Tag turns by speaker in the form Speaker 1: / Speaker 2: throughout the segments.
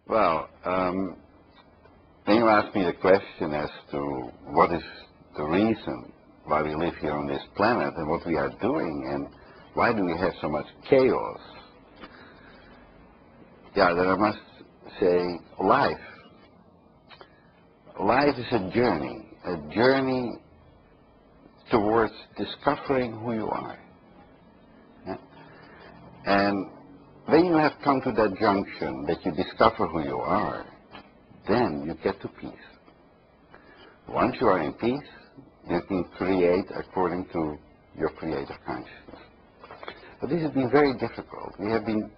Speaker 1: Well, when you ask me the question as to what is the reason why we live here on this planet and what we are doing and why do we have so much chaos, yeah, then I must say life. Life is a journey towards discovering who you are. Yeah? And when you have come to that junction that you discover who you are, then you get to peace. Once you are in peace, you can create according to your creative consciousness. But this has been very difficult. We have been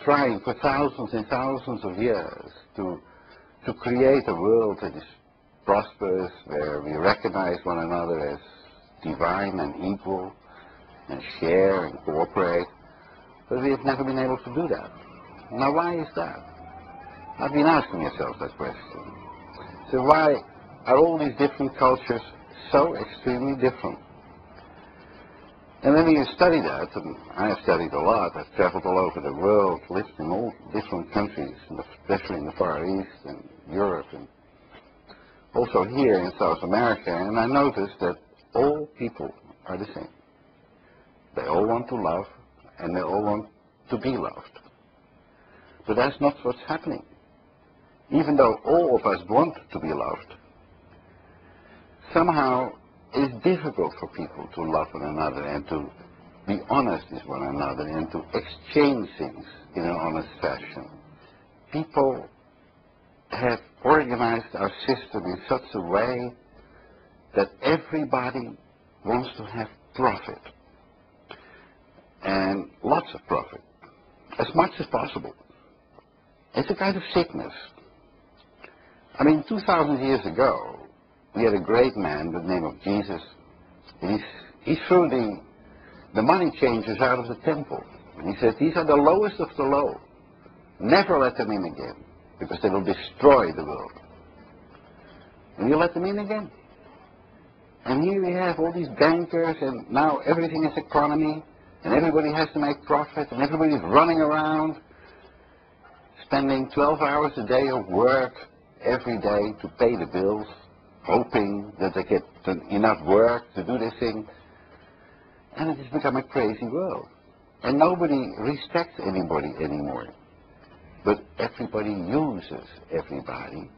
Speaker 1: trying for thousands and thousands of years to create a world that is prosperous, where we recognize one another as divine and equal, and share and cooperate. But we have never been able to do that. Now, why is that? I've been asking myself that question. So why are all these different cultures so extremely different? And then you study that, and I have studied a lot. I've traveled all over the world, lived in all different countries, especially in the Far East and Europe, and also here in South America, and I noticed that all people are the same. They all want to love, and they all want to be loved. But that's not what's happening. Even though all of us want to be loved, somehow it's difficult for people to love one another and to be honest with one another and to exchange things in an honest fashion. People have organized our system in such a way that everybody wants to have profit, and lots of profit, as much as possible. It's a kind of sickness. I mean, 2,000 years ago, we had a great man by the name of Jesus. He threw the money changers out of the temple. And he said, these are the lowest of the low. Never let them in again, because they will destroy the world. And you let them in again. And here we have all these bankers, and now everything is economy, and everybody has to make profit, and everybody's running around, spending 12 hours a day of work every day to pay the bills, hoping that they get enough work to do this thing. And it has become a crazy world. And nobody respects anybody anymore. But everybody uses everybody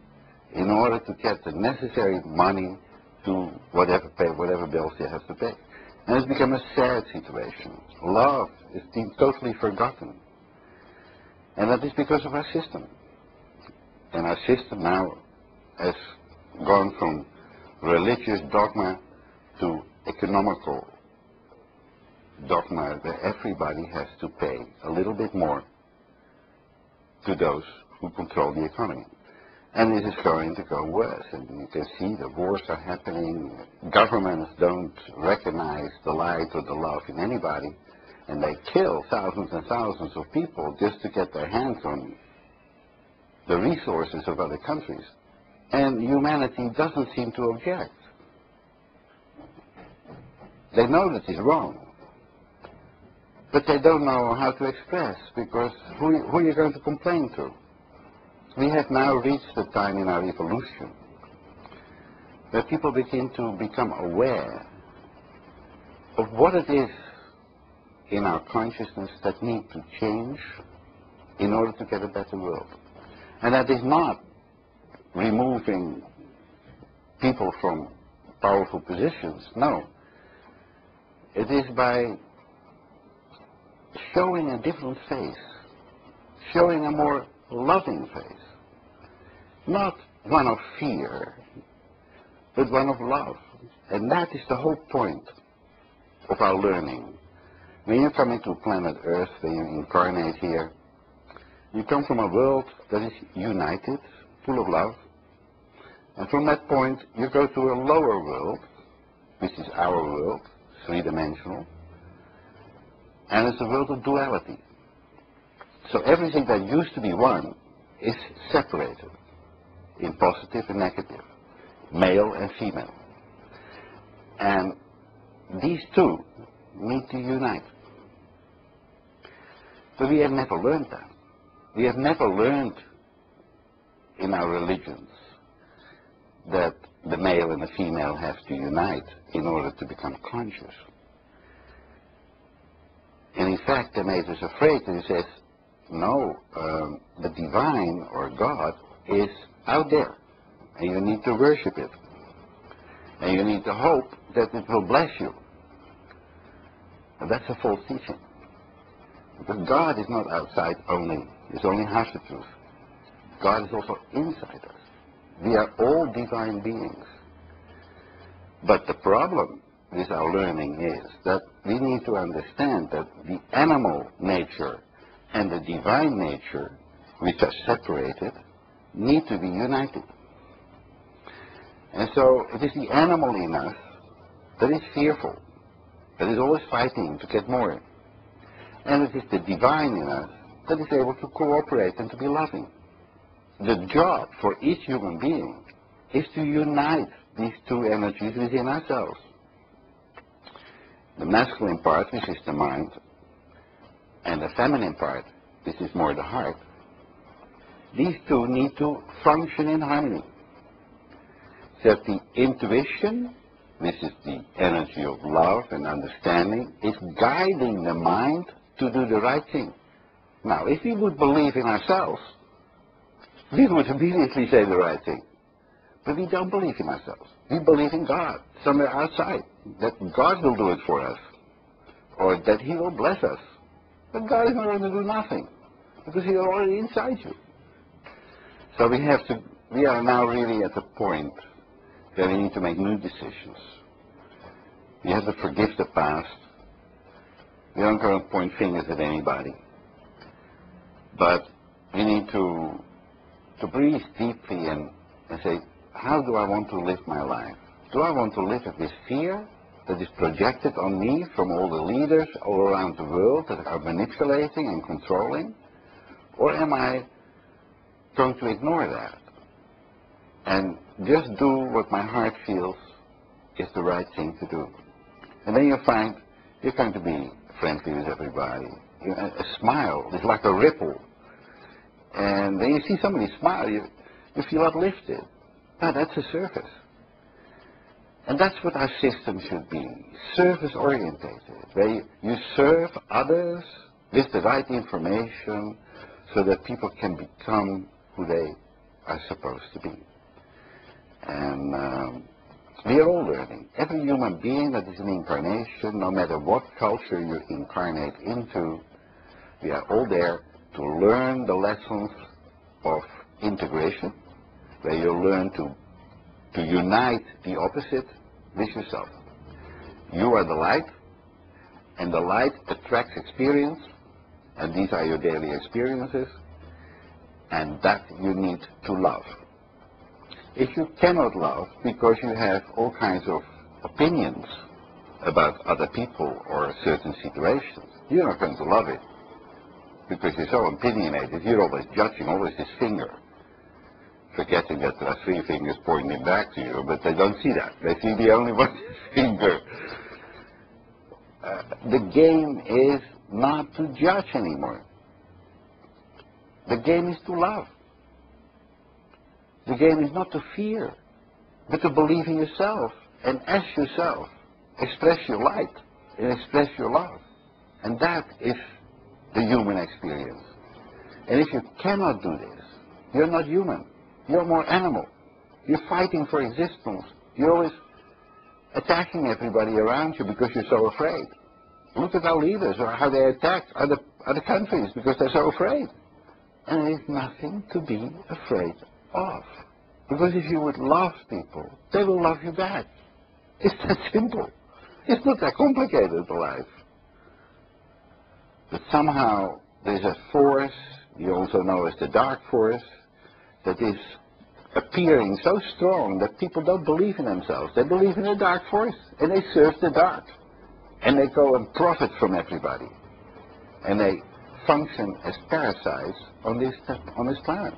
Speaker 1: in order to get the necessary money to whatever bills they have to pay. And it's become a sad situation. Love is being totally forgotten. And that is because of our system. And our system now has gone from religious dogma to economical dogma, where everybody has to pay a little bit more to those who control the economy. And this is going to go worse. And you can see the wars are happening. Governments don't recognize the light or the love in anybody. And they kill thousands and thousands of people just to get their hands on the resources of other countries. And humanity doesn't seem to object. They know that it's wrong. But they don't know how to express, because who are you going to complain to? We have now reached the time in our evolution where people begin to become aware of what it is in our consciousness that need to change in order to get a better world. And that is not removing people from powerful positions, no. It is by showing a different face, showing a more loving face. Not one of fear, but one of love. And that is the whole point of our learning. When you come into planet Earth, when you incarnate here, you come from a world that is united, full of love. And from that point, you go to a lower world, which is our world, three-dimensional. And it's a world of duality. So everything that used to be one is separated in positive and negative, male and female. And these two need to unite. But we have never learned that. We have never learned in our religions that the male and the female have to unite in order to become conscious. And in fact, they made us afraid, and he says, no, the divine or God is out there, and you need to worship it. And you need to hope that it will bless you. But that's a false teaching. Because God is not outside only. It's only half the truth. God is also inside us. We are all divine beings. But the problem with our learning is that we need to understand that the animal nature and the divine nature, which are separated, need to be united. And so it is the animal in us that is fearful, that is always fighting to get more. And it is the divine in us that is able to cooperate and to be loving. The job for each human being is to unite these two energies within ourselves. The masculine part, which is the mind, and the feminine part, which is more the heart, these two need to function in harmony. So that the intuition, which is the energy of love and understanding, is guiding the mind to do the right thing. Now, if we would believe in ourselves, we would immediately say the right thing. But we don't believe in ourselves. We believe in God, somewhere outside, that God will do it for us, or that He will bless us. But God is not going to do nothing, because He is already inside you. So we are now really at the point where we need to make new decisions. We have to forgive the past. We aren't going to point fingers at anybody. But we need to breathe deeply and say, how do I want to live my life? Do I want to live with fear that is projected on me from all the leaders all around the world that are manipulating and controlling? Or am I going to ignore that and just do what my heart feels is the right thing to do? And then you'll find you're going to be friendly with everybody. You know, a smile is like a ripple. And when you see somebody smile, you feel uplifted. Now, that's a service. And that's what our system should be, service-orientated, where you serve others with the right information so that people can become who they are supposed to be. And we are all learning. Every human being that is an incarnation, no matter what culture you incarnate into, we are all there to learn the lessons of integration, where you learn to unite the opposite with yourself. You are the light, and the light attracts experience, and these are your daily experiences, and that you need to love. If you cannot love because you have all kinds of opinions about other people or certain situations, you're not going to love it, because you're so opinionated. You're always judging, always this finger, forgetting that there are three fingers pointing back to you, but they don't see that. They see the only one finger. The game is not to judge anymore. The game is to love. The game is not to fear, but to believe in yourself, and as yourself, express your light and express your love. And that is the human experience. And if you cannot do this, you're not human. You're more animal. You're fighting for existence. You're always attacking everybody around you because you're so afraid. Look at our leaders, or how they attack other countries because they're so afraid. And there's nothing to be afraid of. Because if you would love people, they will love you back. It's that simple. It's not that complicated, life. But somehow there's a force, you also know as the dark force, that is appearing so strong that people don't believe in themselves. They believe in the dark force, and they serve the dark. And they go and profit from everybody. And they function as parasites on this planet.